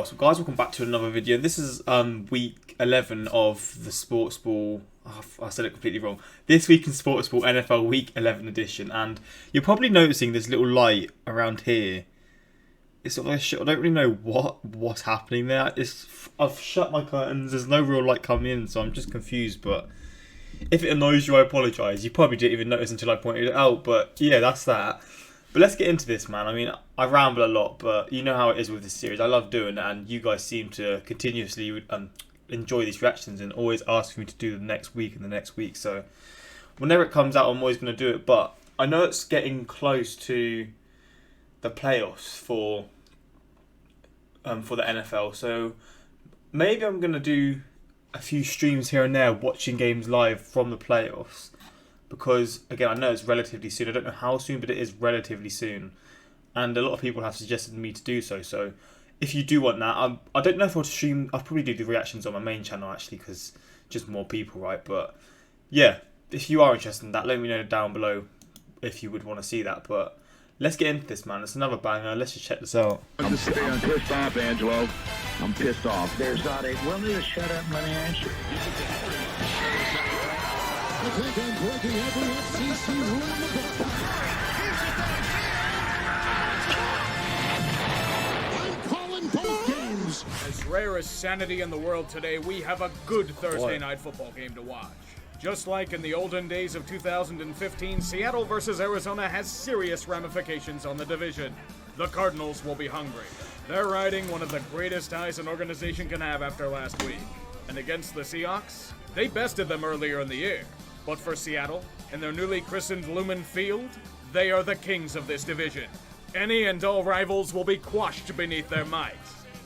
So guys, welcome back to another video. This is week 11 of the Sportsball. Oh, I said it completely wrong. This week in Sportsball NFL Week 11 edition, and you're probably noticing this little light around here. It's sort of like I don't really know what's happening there. I've shut my curtains. There's no real light coming in, so I'm just confused. But if it annoys you, I apologise. You probably didn't even notice until I pointed it out. But yeah, that's that. But let's get into this, man. I mean, I ramble a lot, but you know how it is with this series. I love doing it, and you guys seem to continuously enjoy these reactions and always ask me to do the next week and the next week. So whenever it comes out, I'm always going to do it. But I know it's getting close to the playoffs for the NFL. So maybe I'm going to do a few streams here and there, watching games live from the playoffs. Because, again, I know it's relatively soon. I don't know how soon, but it is relatively soon. And a lot of people have suggested me to do so. So, if you do want that, I don't know if I'll stream. I'll probably do the reactions on my main channel, actually, because just more people, right? But, yeah, if you are interested in that, let me know down below if you would want to see that. But let's get into this, man. It's another banger. Let's just check this out. I'm pissed off, Angelo. I'm pissed off. There's not a... Will you shut up and let me answer? I think I'm breaking every FCC rule in the book. I'm calling both games. As rare as sanity in the world today, we have a good Thursday night football game to watch. Just like in the olden days of 2015, Seattle versus Arizona has serious ramifications on the division. The Cardinals will be hungry. They're riding one of the greatest highs an organization can have after last week. And against the Seahawks, they bested them earlier in the year. But for Seattle, in their newly christened Lumen Field, they are the kings of this division. Any and all rivals will be quashed beneath their might.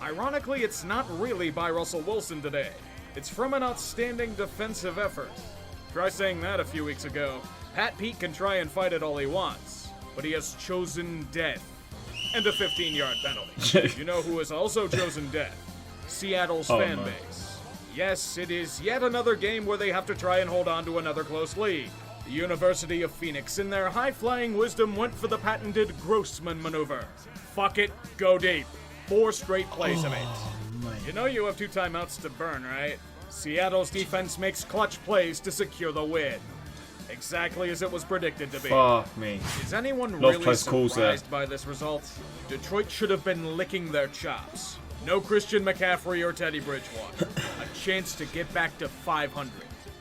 Ironically, it's not really by Russell Wilson today. It's from an outstanding defensive effort. Try saying that a few weeks ago. Pat Pete can try and fight it all he wants, but he has chosen death. And a 15-yard penalty. You know who has also chosen death? Seattle's fan base. Yes, it is yet another game where they have to try and hold on to another close lead. The University of Phoenix, in their high-flying wisdom, went for the patented Grossman maneuver. Fuck it, go deep. 4 straight plays of it. You know you have 2 timeouts to burn, right? Seattle's defense makes clutch plays to secure the win. Exactly as it was predicted to be. Fuck me. Is anyone really surprised by this result? Detroit should have been licking their chops. No Christian McCaffrey or Teddy Bridgewater. A chance to get back to 500.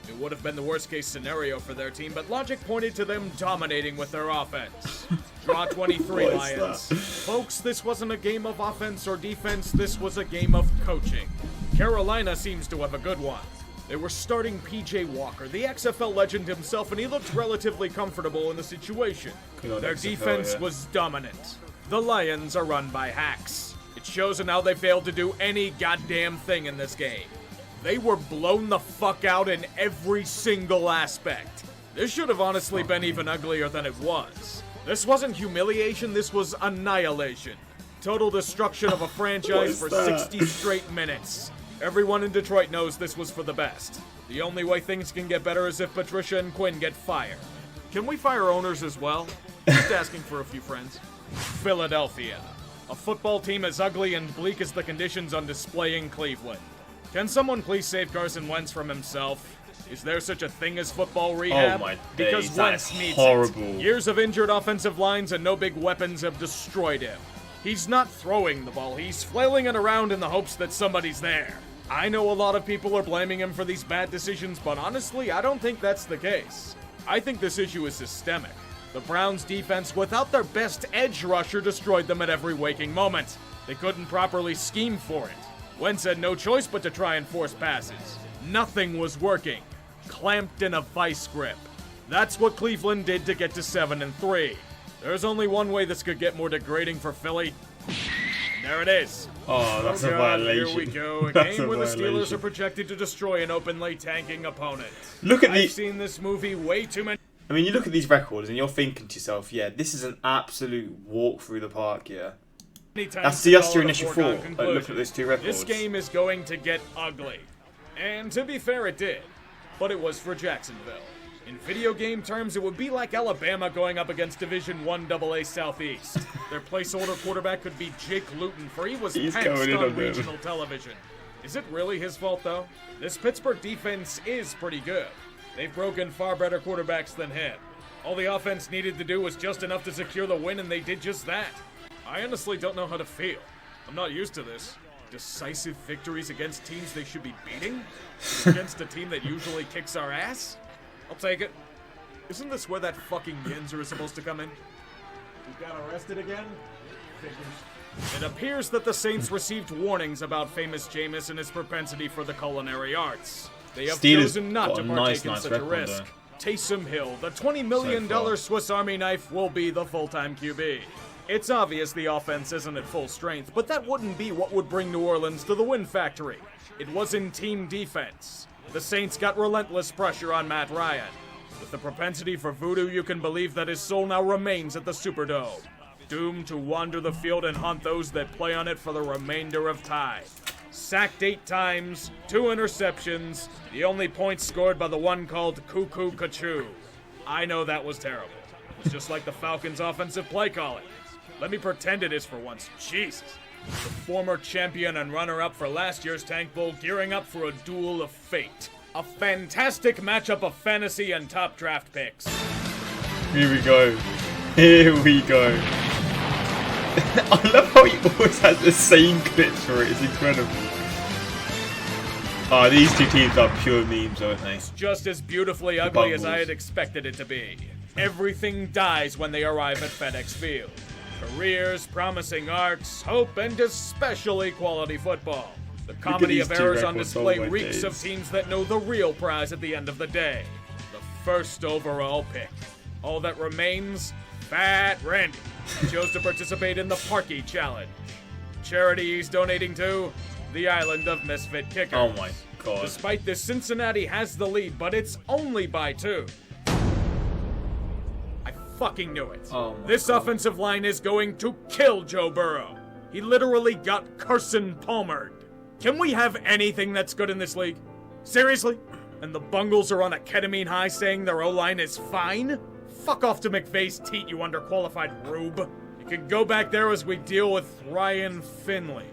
It would have been the worst case scenario for their team, but logic pointed to them dominating with their offense. Draw 23, Lions. Folks, this wasn't a game of offense or defense, this was a game of coaching. Carolina seems to have a good one. They were starting P.J. Walker, the XFL legend himself, and he looked relatively comfortable in the situation. Their defense was dominant. The Lions are run by hacks. It shows in how they failed to do any goddamn thing in this game. They were blown the fuck out in every single aspect. This should have honestly been even uglier than it was. This wasn't humiliation, this was annihilation. Total destruction of a franchise for 60 straight minutes. Everyone in Detroit knows this was for the best. The only way things can get better is if Patricia and Quinn get fired. Can we fire owners as well? Just asking for a few friends. Philadelphia. A football team as ugly and bleak as the conditions on display in Cleveland. Can someone please save Carson Wentz from himself? Is there such a thing as football rehab? Oh my because days, Wentz needs horrible. it. Years of injured offensive lines and no big weapons have destroyed him. He's not throwing the ball, he's flailing it around in the hopes that somebody's there. I know a lot of people are blaming him for these bad decisions, but honestly, I don't think that's the case. I think this issue is systemic. The Browns' defense, without their best edge rusher, destroyed them at every waking moment. They couldn't properly scheme for it. Wentz had no choice but to try and force passes. Nothing was working. Clamped in a vice grip. That's what Cleveland did to get to 7-3. There's only one way this could get more degrading for Philly. There it is. Oh, that's a violation. Here we go. A game where the Steelers are projected to destroy an openly tanking opponent. Look at I've seen this movie way too many. I mean, you look at these records and you're thinking to yourself, yeah, this is an absolute walk through the park, yeah. That's just your initial thought. Like, look at these 2 records. This game is going to get ugly. And to be fair, it did. But it was for Jacksonville. In video game terms, it would be like Alabama going up against Division I AA Southeast. Their place-order quarterback could be Jake Luton, for he was pantsed on regional television. Is it really his fault, though? This Pittsburgh defense is pretty good. They've broken far better quarterbacks than him. All the offense needed to do was just enough to secure the win, and they did just that. I honestly don't know how to feel. I'm not used to this. Decisive victories against teams they should be beating? Against a team that usually kicks our ass? I'll take it. Isn't this where that fucking Yinzer is supposed to come in? He got arrested again? It appears that the Saints received warnings about famous Jameis and his propensity for the culinary arts. They have chosen not to partake in such a risk. Taysom Hill, the $20 million Swiss Army knife, will be the full-time QB. It's obvious the offense isn't at full strength, but that wouldn't be what would bring New Orleans to the win factory. It was in team defense. The Saints got relentless pressure on Matt Ryan. With the propensity for voodoo, you can believe that his soul now remains at the Superdome, doomed to wander the field and haunt those that play on it for the remainder of time. Sacked 8 times, 2 interceptions, the only points scored by the one called Cuckoo Kachoo. I know that was terrible. It's just like the Falcons' offensive play calling. Let me pretend it is for once. Jesus. The former champion and runner-up for last year's Tank Bowl gearing up for a duel of fate. A fantastic matchup of fantasy and top draft picks. Here we go. Here we go. I love how he always has the same clips for it. It's incredible. Oh, these two teams are pure memes, aren't they? It's just as beautifully ugly as I had expected it to be. Everything dies when they arrive at FedEx Field. Careers, promising arcs, hope, and especially quality football. The comedy of errors on display reeks of teams that know the real prize at the end of the day. The first overall pick. All that remains, Fat Randy. He chose to participate in the Parky Challenge. Charity he's donating to, the Island of Misfit Kickers. Oh my god. Despite this, Cincinnati has the lead, but it's only by 2. I fucking knew it. This offensive line is going to kill Joe Burrow. He literally got Carson Palmered. Can we have anything that's good in this league? Seriously? And the Bungles are on a ketamine high saying their O-line is fine? Fuck off to McVay's teat, you underqualified rube. You can go back there as we deal with Ryan Finley.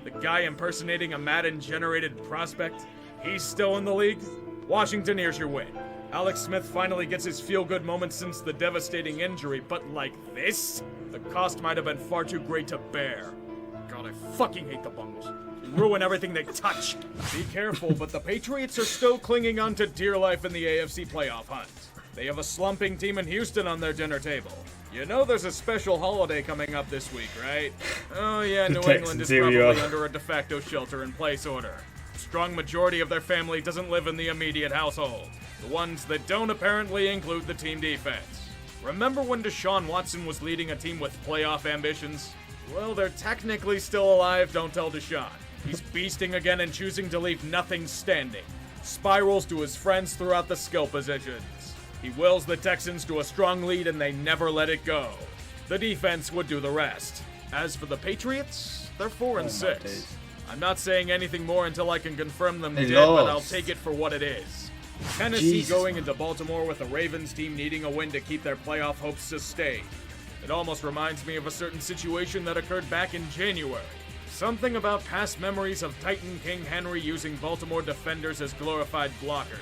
The guy impersonating a Madden-generated prospect. He's still in the league? Washington, here's your win. Alex Smith finally gets his feel-good moment since the devastating injury, but like this? The cost might have been far too great to bear. God, I fucking hate the Bungles. Ruin everything they touch. Be careful, but the Patriots are still clinging on to dear life in the AFC playoff hunt. They have a slumping team in Houston on their dinner table. You know there's a special holiday coming up this week, right? Oh yeah, New England is probably under a de facto shelter-in-place order. A strong majority of their family doesn't live in the immediate household. The ones that don't apparently include the team defense. Remember when Deshaun Watson was leading a team with playoff ambitions? Well, they're technically still alive, don't tell Deshaun. He's beasting again and choosing to leave nothing standing. Spirals to his friends throughout the skill positions. He wills the Texans to a strong lead and they never let it go. The defense would do the rest. As for the Patriots, they're 4-6. I'm not saying anything more until I can confirm them dead, but I'll take it for what it is. Tennessee going into Baltimore with a Ravens team needing a win to keep their playoff hopes sustained. It almost reminds me of a certain situation that occurred back in January. Something about past memories of Titan King Henry using Baltimore defenders as glorified blockers.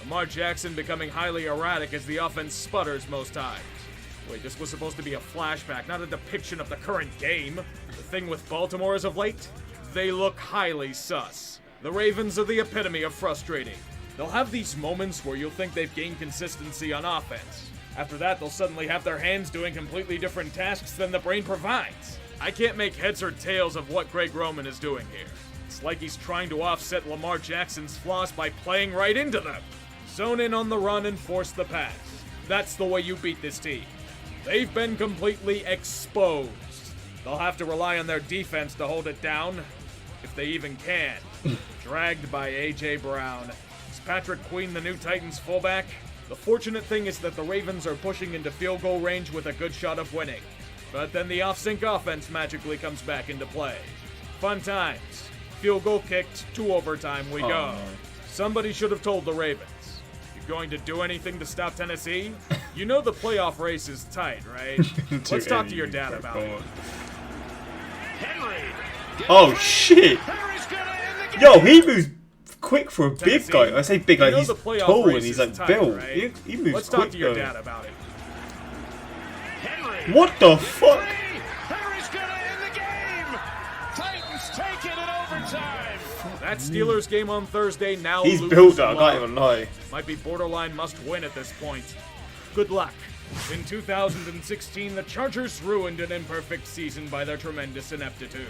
Lamar Jackson becoming highly erratic as the offense sputters most times. Wait, this was supposed to be a flashback, not a depiction of the current game. The thing with Baltimore as of late? They look highly sus. The Ravens are the epitome of frustrating. They'll have these moments where you'll think they've gained consistency on offense. After that, they'll suddenly have their hands doing completely different tasks than the brain provides. I can't make heads or tails of what Greg Roman is doing here. It's like he's trying to offset Lamar Jackson's flaws by playing right into them. Zone in on the run and force the pass. That's the way you beat this team. They've been completely exposed. They'll have to rely on their defense to hold it down, if they even can. Dragged by A.J. Brown. Is Patrick Queen the new Titans fullback? The fortunate thing is that the Ravens are pushing into field goal range with a good shot of winning. But then the off-sync offense magically comes back into play. Fun times. Field goal kicked, to overtime we go. No. Somebody should have told the Ravens. going to do anything to stop Tennessee? You know the playoff race is tight, right? Let's talk to your dad about it. Oh shit! Yo, he moves quick for a big guy. I say big, like he's tall and he's like built. He moves Let's quick talk to your though. dad about it. What the fuck? Henry's gonna end the game. Titans take it in overtime. That Steelers game on Thursday now He's looms built up, I large. can't even lie. Might be borderline must win at this point. Good luck. In 2016, the Chargers ruined an imperfect season by their tremendous ineptitude.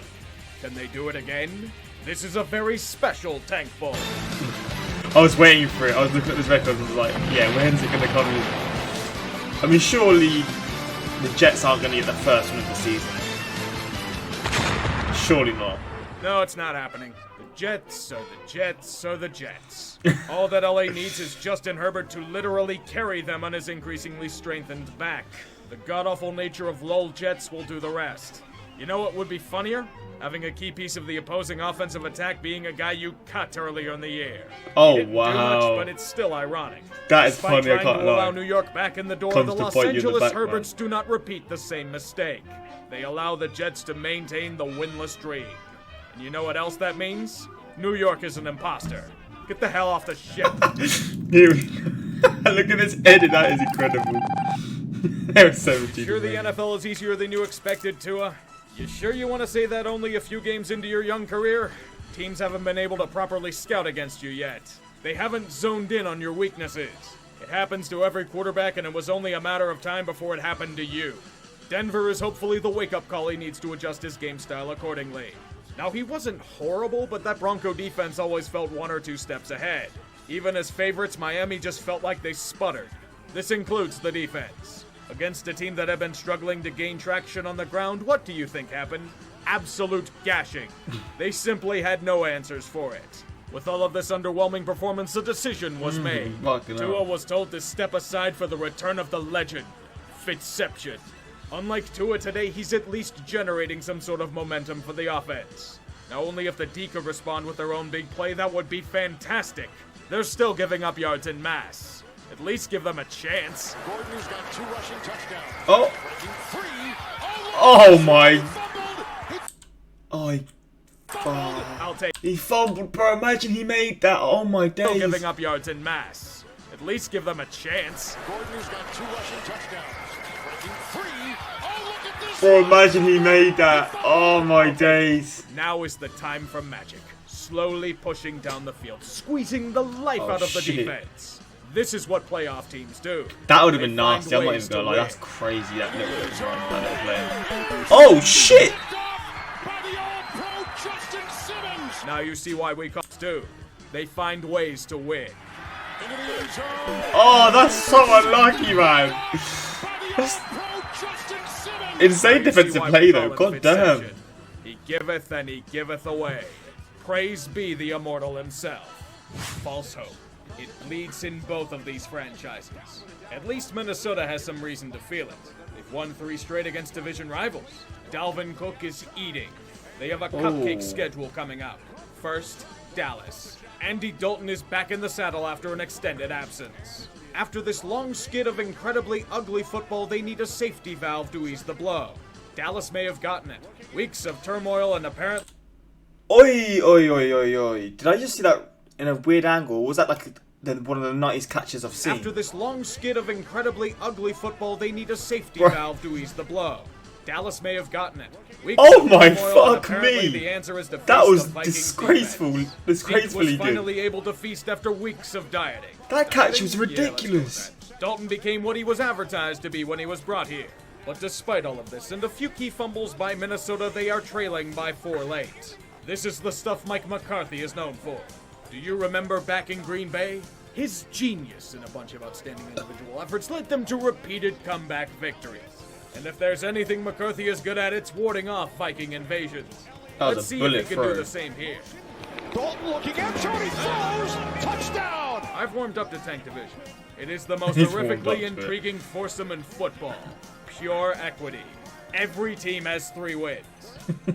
Can they do it again? This is a very special Tank Bowl. I was waiting for it. I was looking at this record and was like, yeah, when's it going to come in? I mean, surely the Jets aren't going to get the first one of the season. Surely not. No, it's not happening. The Jets are the Jets are the Jets. All that LA needs is Justin Herbert to literally carry them on his increasingly strengthened back. The god-awful nature of LOL Jets will do the rest. You know what would be funnier? Having a key piece of the opposing offensive attack being a guy you cut earlier in the year. Oh, He didn't do wow. much, but it's still ironic. That is Despite funny, I trying can't to allow lie. New York back in the door, Comes the to Los bite you in the Angeles back, Herberts do not repeat the same mistake. They allow the Jets to maintain the winless streak. And you know what else that means? New York is an imposter. Get the hell off the ship. Look at this edit, that is incredible. They're 17. Sure the NFL is easier than you expected, Tua? You sure you want to say that only a few games into your young career? Teams haven't been able to properly scout against you yet. They haven't zoned in on your weaknesses. It happens to every quarterback, and it was only a matter of time before it happened to you. Denver is hopefully the wake-up call he needs to adjust his game style accordingly. Now, he wasn't horrible, but that Bronco defense always felt 1 or 2 steps ahead. Even as favorites, Miami just felt like they sputtered. This includes the defense. Against a team that had been struggling to gain traction on the ground, what do you think happened? Absolute gashing. They simply had no answers for it. With all of this underwhelming performance, a decision was made. Tua was told to step aside for the return of the legend, Fitzception. Unlike Tua today, he's at least generating some sort of momentum for the offense. Now, only if the D could respond with their own big play, that would be fantastic. They're still giving up yards in mass. At least give them a chance. Gordon's got 2 rushing touchdowns. Oh. Breaking 3. Oh my. Oh, I'll take he fumbled, bro. Imagine he made that. Oh my still days. giving up yards in mass. At least give them a chance. Gordon's got 2 rushing touchdowns. Breaking 3. Oh, look at this. Bro, imagine he made that. Oh my days. Now is the time for magic. Slowly pushing down the field, squeezing the life out of the shit. defense. This is what playoff teams do. That would have They been find nasty. I'm not ways even gonna to lie. win. That's crazy. That little play. Oh shit! By the all-pro Justin Simmons. Now you see why we Cubs do. They find ways to win. Into the end zone. Oh, that's so unlucky, man. By the all-pro Justin Simmons. Insane Now you see defensive why play we though. call it God damn. Fitzception. He giveth and he giveth away. Praise be the immortal himself. False hope. It bleeds in both of these franchises. At least Minnesota has some reason to feel it. They've won 3 straight against division rivals. Dalvin Cook is eating. They have a cupcake schedule coming up. First, Dallas. Andy Dalton is back in the saddle after an extended absence. After this long skid of incredibly ugly football, they need a safety valve to ease the blow. Dallas may have gotten it. Weeks of turmoil and apparent... Oi, oi, oi, oi, oi. Did I just see that in a weird angle? Or was that like one of the nicest catches I've seen? After this long skid of incredibly ugly football, they need a safety Bruh. valve to ease the blow. Dallas may have gotten it. Weeks Oh of my turmoil, and fuck apparently me. The answer is to That face was the Vikings disgraceful. defense. Disgracefully Zeke was good. finally able to feast after weeks of dieting. That catch Dieting? was Yeah, let's go with ridiculous. that. Dalton became what he was advertised to be when he was brought here. But despite all of this and a few key fumbles by Minnesota, they are trailing by 4 late. This is the stuff Mike McCarthy is known for. Do you remember back in Green Bay? His genius and a bunch of outstanding individual efforts led them to repeated comeback victories. And if there's anything McCarthy is good at, it's warding off Viking invasions. That was Let's a see if bullet he can throw. do the same here. Dalton looking at Tony throws. Touchdown. I've warmed up to Tank Division. It is the most He's warmed up horrifically to it. intriguing foursome in football. Pure equity. Every team has 3 wins.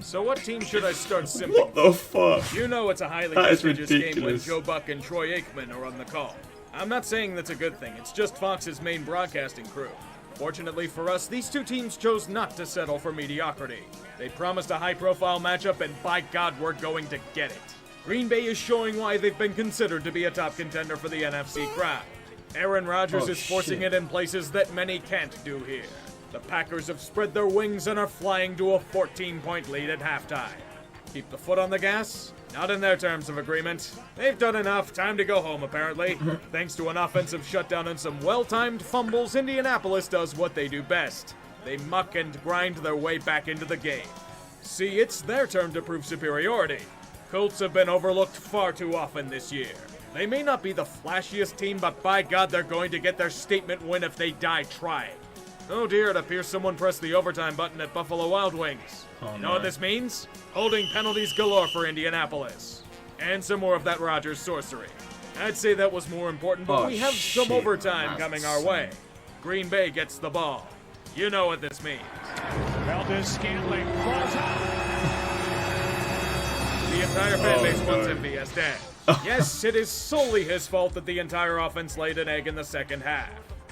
So what team should I start simping? What the fuck? You know it's a highly That is prestigious game when ridiculous. Joe Buck and Troy Aikman are on the call. I'm not saying that's a good thing, it's just Fox's main broadcasting crew. Fortunately for us, these two teams chose not to settle for mediocrity. They promised a high-profile matchup, and by God, we're going to get it. Green Bay is showing why they've been considered to be a top contender for the NFC crown. Aaron Rodgers is forcing it in places that many can't do here. The Packers have spread their wings and are flying to a 14-point lead at halftime. Keep the foot on the gas? Not in their terms of agreement. They've done enough. Time to go home, apparently. Thanks to an offensive shutdown and some well-timed fumbles, Indianapolis does what they do best. They muck and grind their way back into the game. See, it's their turn to prove superiority. Colts have been overlooked far too often this year. They may not be the flashiest team, but by God, they're going to get their statement win if they die trying. Oh dear, it appears someone pressed the overtime button at Buffalo Wild Wings. You know what this means? Holding penalties galore for Indianapolis. And some more of that Rodgers sorcery. I'd say that was more important, but we have some overtime coming our way. Green Bay gets the ball. You know what this means. Valdez-Scantling falls out. The entire fan base wants MVS dead. Yes, it is solely his fault that the entire offense laid an egg in the second half.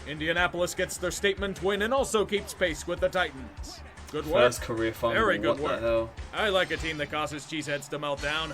Indianapolis gets their statement win and also keeps pace with the Titans. Good work. First career fumble. Very good what work. The hell? I like a team that causes cheeseheads to melt down.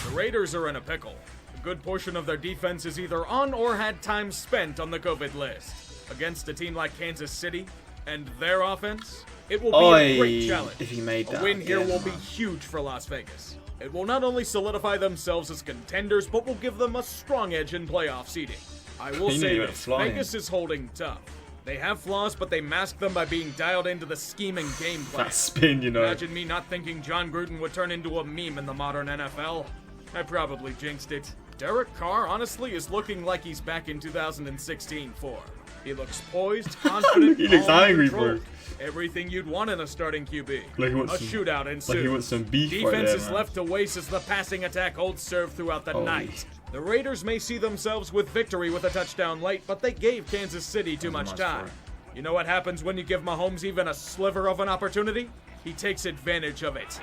The Raiders are in a pickle. A good portion of their defense is either on or had time spent on the COVID list. Against a team like Kansas City and their offense, it will be a great challenge. If he made that a win here will be huge for Las Vegas. It will not only solidify themselves as contenders, but will give them a strong edge in playoff seeding. I will say this, Vegas is holding tough. They have flaws, but they mask them by being dialed into the scheme and game plan. That spin, you know. Imagine me not thinking John Gruden would turn into a meme in the modern NFL. I probably jinxed it. Derek Carr, honestly, is looking like he's back in 2016 form. He looks poised, confident, he looks angry, bro. Everything you'd want in a starting QB. Like he wants a shootout ensues. Like he wants some beef. Defense right there, is man. left to waste as the passing attack holds serve throughout the night. The Raiders may see themselves with victory with a touchdown late, but they gave Kansas City too much time. You know what happens when you give Mahomes even a sliver of an opportunity? He takes advantage of it.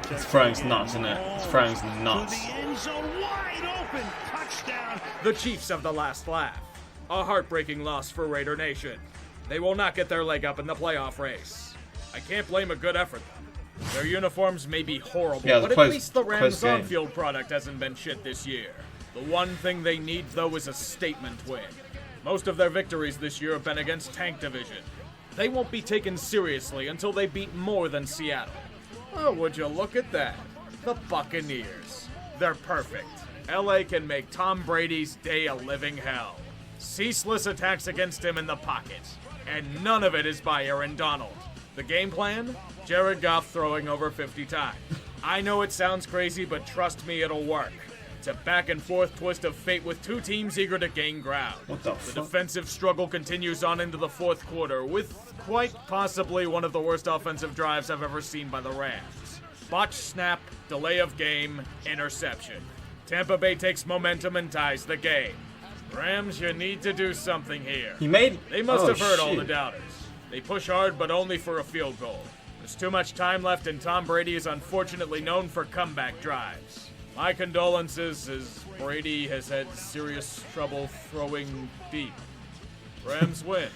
It's Frank's nuts, isn't it? It's Frank's nuts. The end zone wide open. Touchdown. The Chiefs have the last laugh. A heartbreaking loss for Raider Nation. They will not get their leg up in the playoff race. I can't blame a good effort, though. Their uniforms may be horrible, but at least the Rams' on-field product hasn't been shit this year. The one thing they need, though, is a statement win. Most of their victories this year have been against tank division. They won't be taken seriously until they beat more than Seattle. Oh, would you look at that? The Buccaneers. They're perfect. LA can make Tom Brady's day a living hell. Ceaseless attacks against him in the pocket. And none of it is by Aaron Donald. The game plan? Jared Goff throwing over 50 times. I know it sounds crazy, but trust me, it'll work. It's a back-and-forth twist of fate with two teams eager to gain ground. What the fuck? The defensive struggle continues on into the fourth quarter, with quite possibly one of the worst offensive drives I've ever seen by the Rams. Botched snap, delay of game, interception. Tampa Bay takes momentum and ties the game. Rams, you need to do something here. They must have heard all the doubters. They push hard, but only for a field goal. There's too much time left, and Tom Brady is unfortunately known for comeback drives. My condolences, as Brady has had serious trouble throwing deep. Rams win.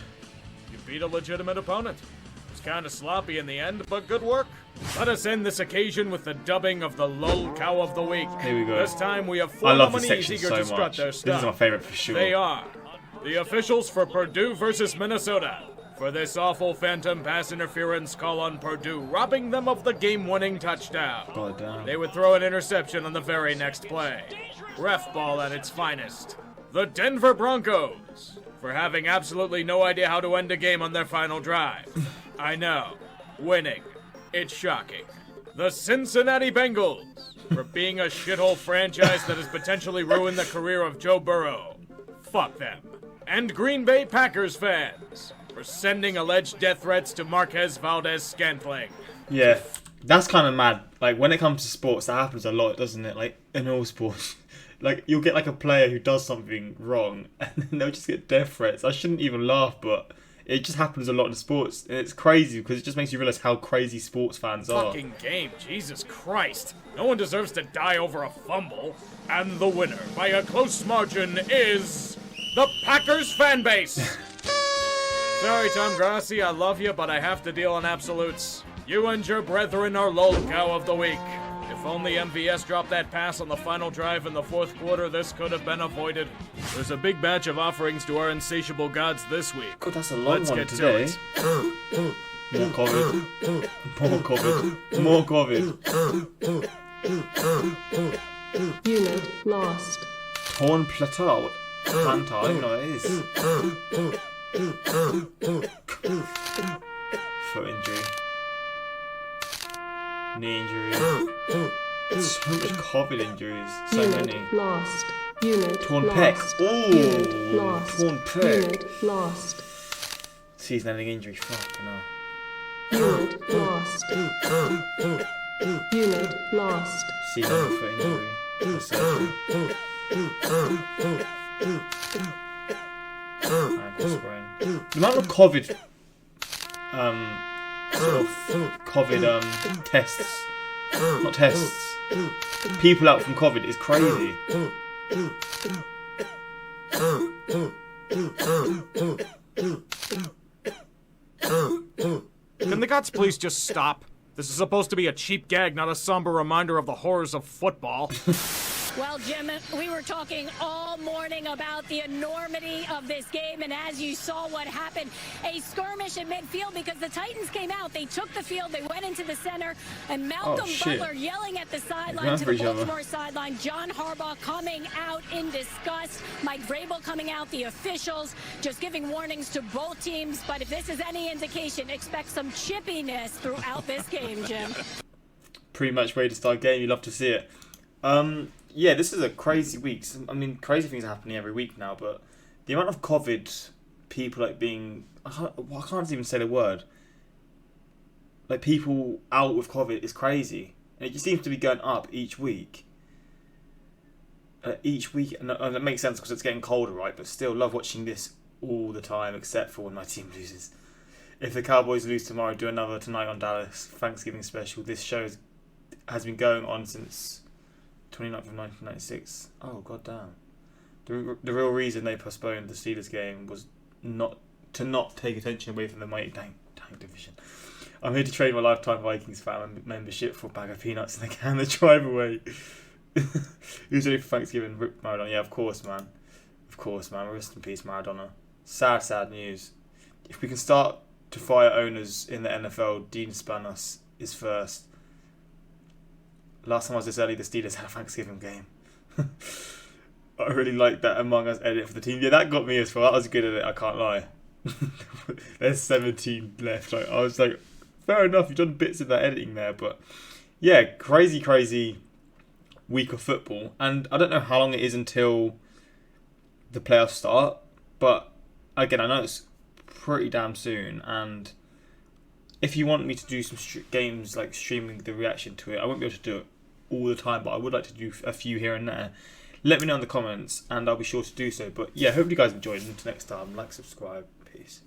You beat a legitimate opponent. It was kind of sloppy in the end, but good work. Let us end this occasion with the dubbing of the Lol Cow of the Week. Here we go. This time we have four I love this nominees section eager so to strut much. their This stuff. is my favorite for sure. They are the officials for Purdue versus Minnesota. For this awful phantom pass interference call on Purdue, robbing them of the game-winning touchdown. God damn. They would throw an interception on the very next play. Ref ball at its finest. The Denver Broncos, for having absolutely no idea how to end a game on their final drive. I know. Winning. It's shocking. The Cincinnati Bengals, for being a shithole franchise that has potentially ruined the career of Joe Burrow. Fuck them. And Green Bay Packers fans, for sending alleged death threats to Marquez Valdez-Scantling. Yeah, that's kind of mad. Like, when it comes to sports, that happens a lot, doesn't it? Like, in all sports. Like, you'll get, like, a player who does something wrong, and then they'll just get death threats. I shouldn't even laugh, but it just happens a lot in sports. And it's crazy, because it just makes you realise how crazy sports fans are. Fucking game, Jesus Christ. No one deserves to die over a fumble. And the winner, by a close margin, is the Packers fan base. Sorry, Tom Grassi, I love you, but I have to deal in absolutes. You and your brethren are lolcow of the week. If only MVS dropped that pass on the final drive in the fourth quarter, this could have been avoided. There's a big batch of offerings to our insatiable gods this week. God, that's a long Let's one get today. to it. More COVID. More COVID. More COVID. Unit lost. Torn plateau. Plantar, I don't know what it is. Foot injury. Knee injury. So much COVID injuries. So Unit many. lost. Unit Torn lost. pec. Unit Ooh. lost. Torn pec. Unit lost. Season-ending injury. Fucking hell. Unit lost. Unit lost. Season-ending foot injury. Ankle sprain. The amount of COVID, tests, not tests, people out from COVID is crazy. Can the gods please just stop? This is supposed to be a cheap gag, not a somber reminder of the horrors of football. Well, Jim, we were talking all morning about the enormity of this game, and as you saw what happened, a skirmish in midfield because the Titans came out, they took the field, they went into the center, and Malcolm Butler yelling at the sideline to the Baltimore sideline, John Harbaugh coming out in disgust, Mike Vrabel coming out, the officials just giving warnings to both teams, but if this is any indication, expect some chippiness throughout this game, Jim. Pretty much ready to start a game, you love to see it. Yeah, this is a crazy week. I mean, crazy things are happening every week now, but the amount of COVID people being... I can't even say the word. Like, people out with COVID is crazy. And it just seems to be going up each week. And it makes sense because it's getting colder, right? But still, love watching this all the time, except for when my team loses. If the Cowboys lose tomorrow, do another tonight on Dallas Thanksgiving special. This show has been going on since 29th of 1996. Oh, goddamn. The real reason they postponed the Steelers game was not to take attention away from the mighty tank division. I'm here to trade my lifetime Vikings fan membership for a bag of peanuts and a can to drive away. Who's ready for Thanksgiving? Rip Maradona. Yeah, of course, man. Of course, man. Rest in peace, Maradona. Sad news. If we can start to fire owners in the NFL, Dean Spanos is first. Last time I was this early, the Steelers had a Thanksgiving game. I really liked that Among Us edit for the team. Yeah, that got me as well. That was good at it, I can't lie. There's 17 left. I was like, fair enough, you've done bits of that editing there. But yeah, crazy week of football. And I don't know how long it is until the playoffs start. But again, I know it's pretty damn soon. And if you want me to do some games, like streaming the reaction to it, I won't be able to do it all the time, but I would like to do a few here and there. Let me know in the comments, and I'll be sure to do so. But yeah, hope you guys enjoyed. Until next time, like, subscribe, peace.